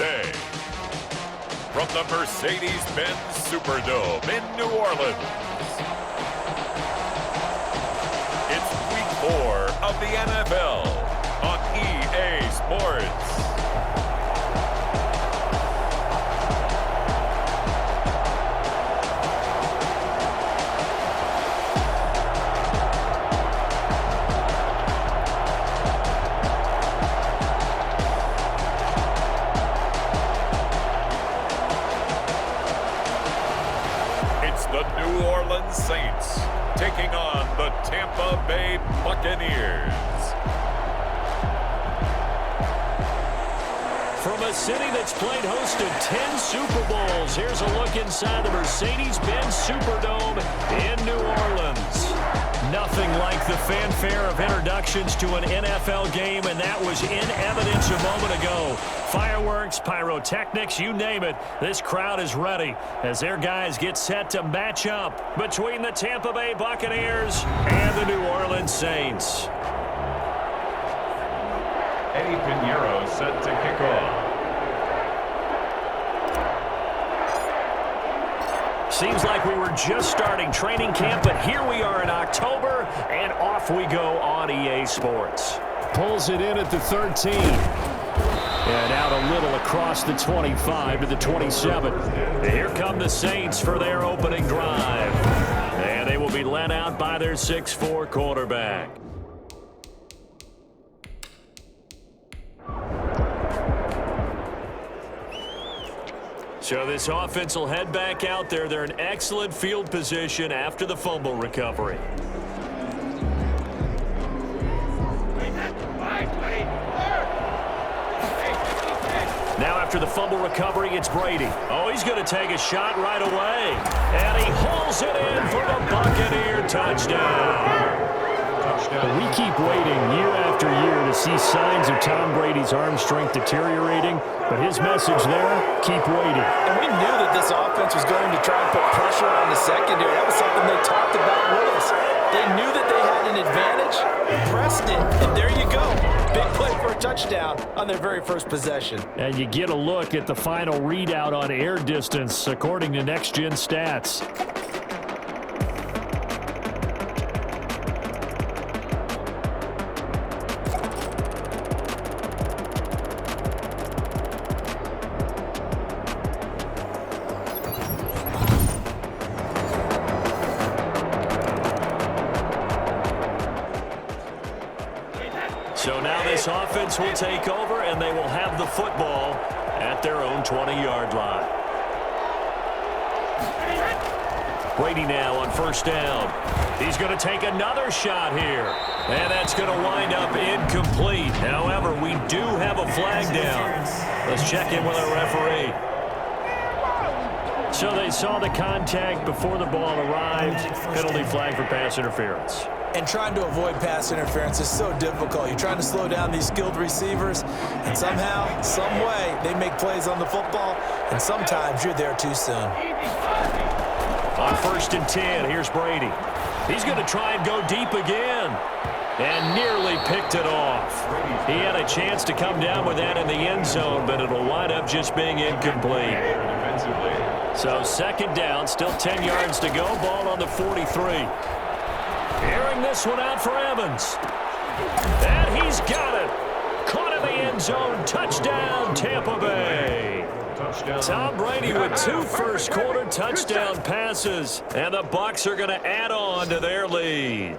Tuesday. From the Mercedes-Benz Superdome in New Orleans, it's Week 4 of the NFL on EA Sports. New Orleans Saints taking on the Tampa Bay Buccaneers. From a city that's played host to 10 Super Bowls, here's a look inside the Mercedes-Benz Superdome in New Orleans. Nothing like the fanfare of introductions to an NFL game, and that was in evidence a moment ago. Fireworks, pyrotechnics, you name it. This crowd is ready as their guys get set to match up between the Tampa Bay Buccaneers and the New Orleans Saints. Eddie Pinheiro set to kick off. Seems like we were just starting training camp, but here we are in October, and off we go on EA Sports. Pulls it in at the 13. And out a little across the 25 to the 27. And here come the Saints for their opening drive. And they will be led out by their 6'4" quarterback. So this offense will head back out there. They're in excellent field position after the fumble recovery. Now after the fumble recovery, it's Brady. Oh, he's going to take a shot right away. And he hauls it in for the Buccaneer touchdown. We keep waiting year after year to see signs of Tom Brady's arm strength deteriorating, but his message there, keep waiting. And we knew that this offense was going to try and put pressure on the secondary. That was something they talked about with us. They knew that they had an advantage, pressed it, and there you go. Big play for a touchdown on their very first possession. And you get a look at the final readout on air distance, according to Next Gen Stats. So now this offense will take over, and they will have the football at their own 20-yard line. Brady now on first down. He's going to take another shot here, and that's going to wind up incomplete. However, we do have a flag down. Let's check in with our referee. So they saw the contact before the ball arrived. Penalty flag for pass interference. And trying to avoid pass interference is so difficult. You're trying to slow down these skilled receivers, and somehow, some way, they make plays on the football, and sometimes you're there too soon. On 1st and 10, here's Brady. He's going to try and go deep again, and nearly picked it off. He had a chance to come down with that in the end zone, but it'll wind up just being incomplete. So 2nd down, still 10 yards to go, ball on the 43. Airing this one out for Evans. And he's got it. Caught in the end zone. Touchdown, Tampa Bay. Tom Brady with 2 first-quarter touchdown passes. And the Bucs are going to add on to their lead.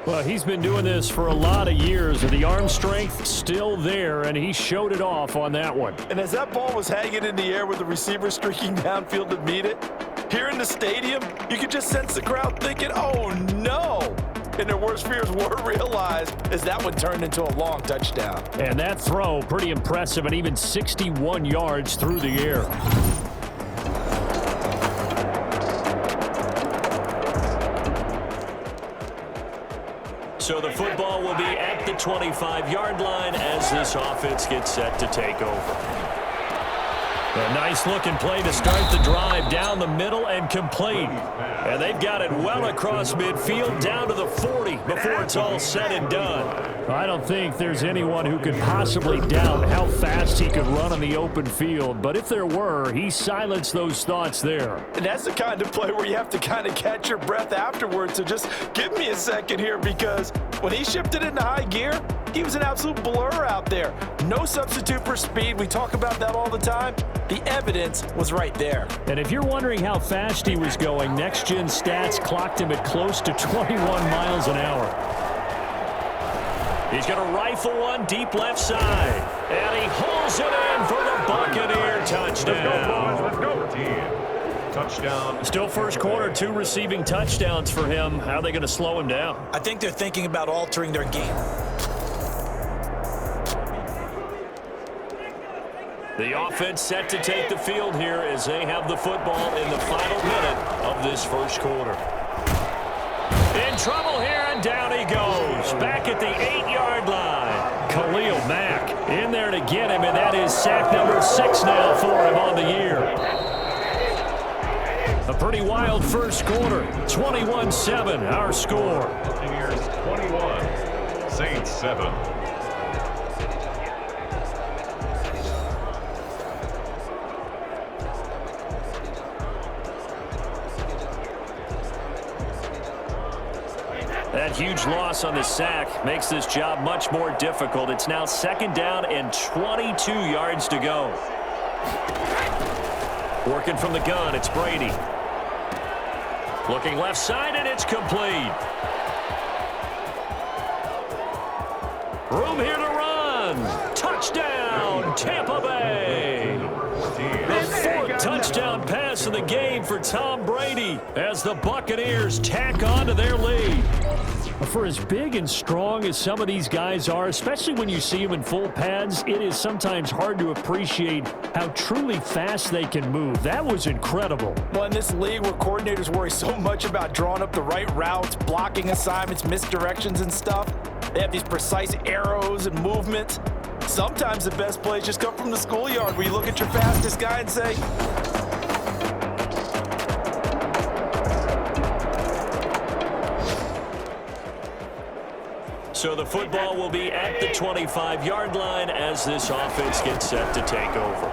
Well, he's been doing this for a lot of years, and the arm strength still there, and he showed it off on that one. And as that ball was hanging in the air with the receiver streaking downfield to meet it, here in the stadium, you could just sense the crowd thinking, oh, no. And their worst fears were realized as that one turned into a long touchdown. And that throw, pretty impressive, and even 61 yards through the air. So the football will be at the 25-yard line as this offense gets set to take over. A nice-looking play to start the drive down the middle and complete. And they've got it well across midfield down to the 40 before it's all said and done. I don't think there's anyone who could possibly doubt how fast he could run on the open field. But if there were, he silenced those thoughts there. And that's the kind of play where you have to kind of catch your breath afterwards. So just give me a second here, because when he shifted into high gear, he was an absolute blur out there. No substitute for speed. We talk about that all the time. The evidence was right there. And if you're wondering how fast he was going, next-gen stats clocked him at close to 21 miles an hour. He's going to rifle one deep left side. And he holds it in for the Buccaneer touchdown. Let's go, team. Touchdown. Still first quarter, 2 receiving touchdowns for him. How are they going to slow him down? I think they're thinking about altering their game. The offense set to take the field here as they have the football in the final minute of this first quarter. In trouble here, and down he goes. Back at the 8-yard line. Khalil Mack in there to get him, and that is sack number 6 now for him on the year. A pretty wild first quarter. 21-7, our score. Buccaneers 21, Saints 7. That huge loss on the sack makes this job much more difficult. It's now 2nd down and 22 yards to go. Working from the gun, it's Brady. Looking left side, and it's complete. Room here to run. Touchdown, Tampa Bay. The 4th touchdown pass of the game for Tom Brady as the Buccaneers tack on to their lead. For as big and strong as some of these guys are, especially when you see them in full pads, it is sometimes hard to appreciate how truly fast they can move. That was incredible. Well, in this league where coordinators worry so much about drawing up the right routes, blocking assignments, misdirections and stuff, they have these precise arrows and movements. Sometimes the best plays just come from the schoolyard where you look at your fastest guy and say, so the football will be at the 25-yard line as this offense gets set to take over.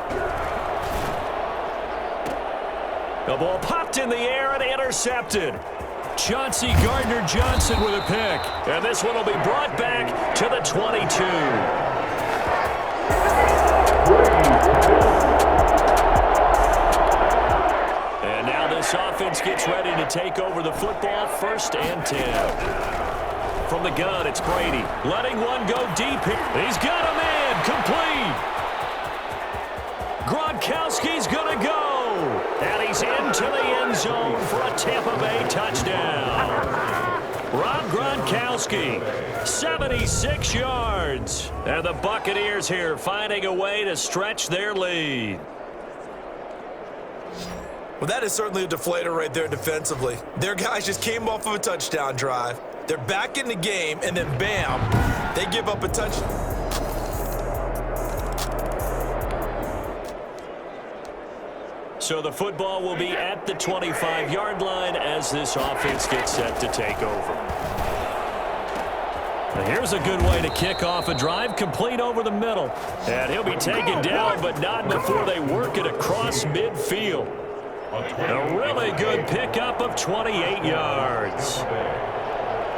The ball popped in the air and intercepted. Chauncey Gardner-Johnson with a pick. And this one will be brought back to the 22. And now this offense gets ready to take over the football, 1st and 10. From the gun, it's Brady. Letting one go deep here. He's got a man. Complete. Gronkowski's going to go. And he's into the end zone for a Tampa Bay touchdown. Rob Gronkowski, 76 yards. And the Buccaneers here finding a way to stretch their lead. well, that is certainly a deflator right there defensively. Their guys just came off of a touchdown drive. They're back in the game, and then bam, they give up a touchdown. So the football will be at the 25-yard line as this offense gets set to take over. Now here's a good way to kick off a drive, complete over the middle. And he'll be taken down, but not before they work it across midfield. A really good pickup of 28 yards.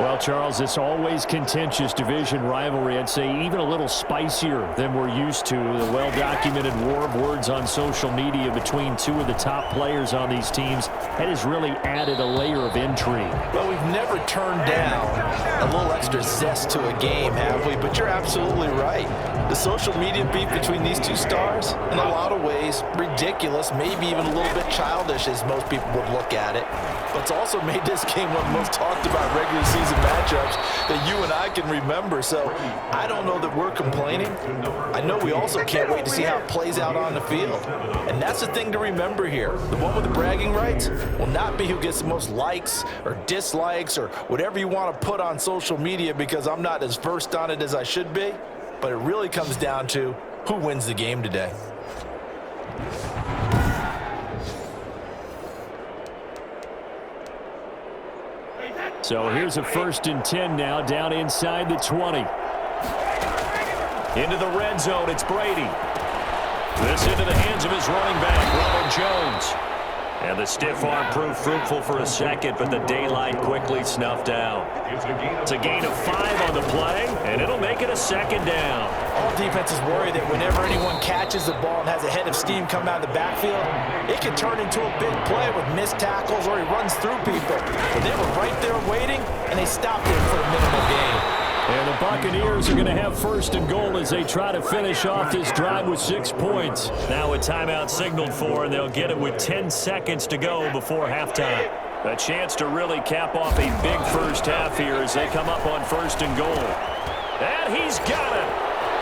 Well, Charles, it's always contentious division rivalry. I'd say even a little spicier than we're used to. The well-documented war of words on social media between two of the top players on these teams. That has really added a layer of intrigue. Well, we've never turned down a little extra zest to a game, have we? But you're absolutely right. The social media beef between these two stars, in a lot of ways, ridiculous, maybe even a little bit childish as most people would look at it. But it's also made this game one of the most talked about regular season matchups that you and I can remember. So I don't know that we're complaining. I know we also can't wait to see how it plays out on the field. And that's the thing to remember here. The one with the bragging rights will not be who gets the most likes or dislikes or whatever you want to put on social media, because I'm not as versed on it as I should be. But it really comes down to who wins the game today. So here's a 1st and 10 now, down inside the 20. Into the red zone, it's Brady. This into the hands of his running back, Ronald Jones. And the stiff arm proved fruitful for a second, but the daylight quickly snuffed out. It's a gain of 5 on the play, and it'll make it a 2nd down. All defenses worry that whenever anyone catches the ball and has a head of steam come out of the backfield, it can turn into a big play with missed tackles or he runs through people. But they were right there waiting, and they stopped him for a minimal gain. And the Buccaneers are going to have 1st and goal as they try to finish off this drive with 6 points. Now a timeout signaled for, and they'll get it with 10 seconds to go before halftime. A chance to really cap off a big first half here as they come up on 1st and goal. And he's got it.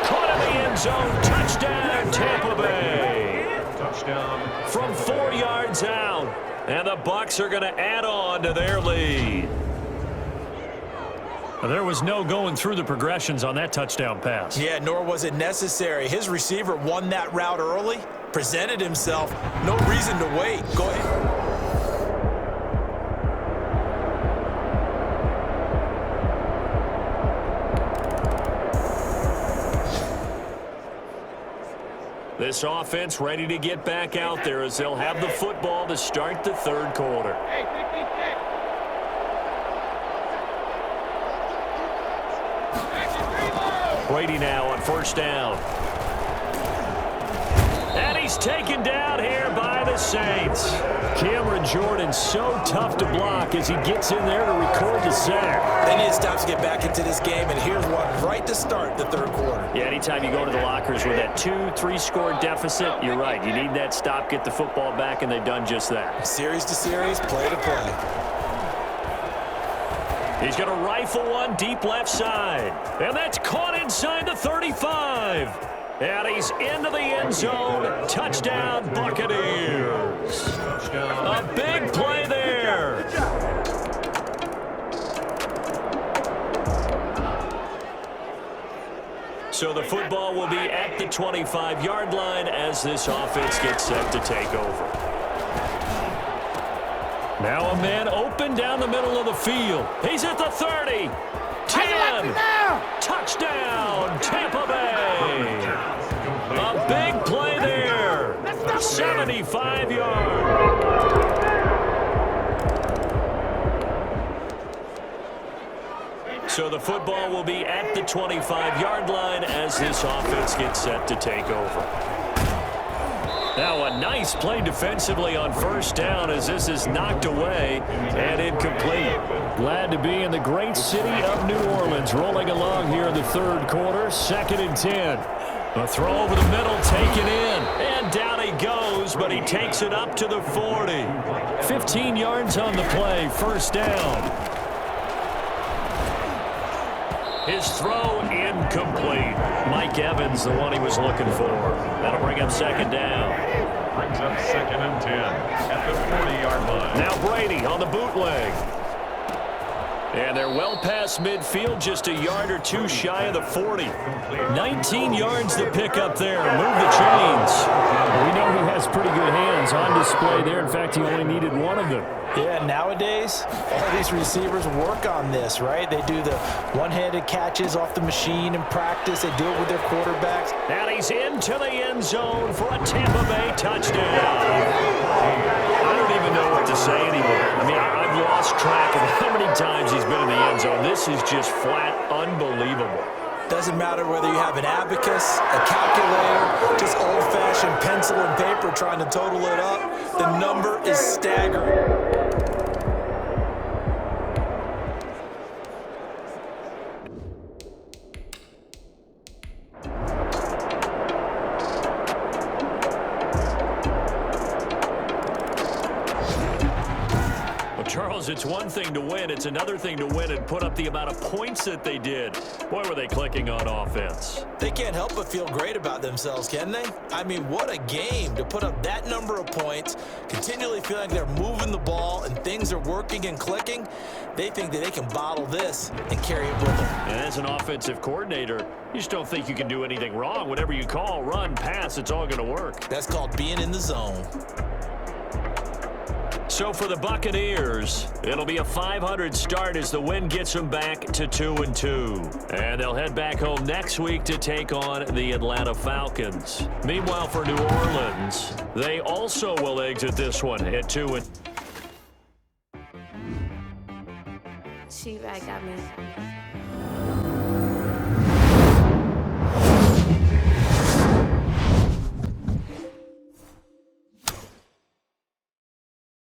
Caught in the end zone. Touchdown, Tampa Bay. Touchdown. From 4 yards out. And the Bucs are going to add on to their lead. There was no going through the progressions on that touchdown pass. Yeah, nor was it necessary. His receiver won that route early, presented himself. No reason to wait. Go ahead. This offense ready to get back out there as they'll have the football to start the 3rd quarter. Brady now on 1st down. And he's taken down here by the Saints. Cameron Jordan so tough to block as he gets in there to record the sack. They need stops to get back into this game, and here's one right to start the 3rd quarter. Yeah, anytime you go to the lockers with that 2-3 score deficit, you're right. You need that stop, get the football back, and they've done just that. Series to series, play to play. He's going to rifle one deep left side. And that's caught inside the 35. And he's into the end zone. Touchdown, Buccaneers. A big play there. So the football will be at the 25-yard line as this offense gets set to take over. Now a man open down the middle of the field. He's at the 30. 10. Touchdown, Tampa Bay. A big play there. 75-yard. So the football will be at the 25-yard line as this offense gets set to take over. Now a nice play defensively on 1st down as this is knocked away and incomplete. Glad to be in the great city of New Orleans, rolling along here in the 3rd quarter, 2nd and 10. A throw over the middle, taken in, and down he goes, but he takes it up to the 40. 15 yards on the play, 1st down. His throw incomplete. Mike Evans, the one he was looking for. That'll bring up 2nd down. Brings up 2nd and 10 at the 40-yard line. Now Brady on the bootleg. And they're well past midfield, just a yard or two shy of the 40. 19 yards to pick up there. Move the chains. We know he has pretty good hands on display there. In fact, he only needed one of them. Yeah, nowadays, all these receivers work on this, right? They do the one-handed catches off the machine in practice. They do it with their quarterbacks. And he's into the end zone for a Tampa Bay touchdown. I don't even know what to say anymore. I mean, I've lost track of how many times he's been in the end zone. This is just flat unbelievable. Doesn't matter whether you have an abacus, a calculator, just old-fashioned pencil and paper trying to total it up. The number is staggering. Charles, it's one thing to win. It's another thing to win and put up the amount of points that they did. Boy, were they clicking on offense. They can't help but feel great about themselves, can they? I mean, what a game to put up that number of points, continually feeling like they're moving the ball and things are working and clicking. They think that they can bottle this and carry it with them. And as an offensive coordinator, you just don't think you can do anything wrong. Whatever you call, run, pass, it's all going to work. That's called being in the zone. So for the Buccaneers, it'll be a .500 start as the win gets them back to 2-2. And they'll head back home next week to take on the Atlanta Falcons. Meanwhile, for New Orleans, they also will exit this one at 2-2. She right got me.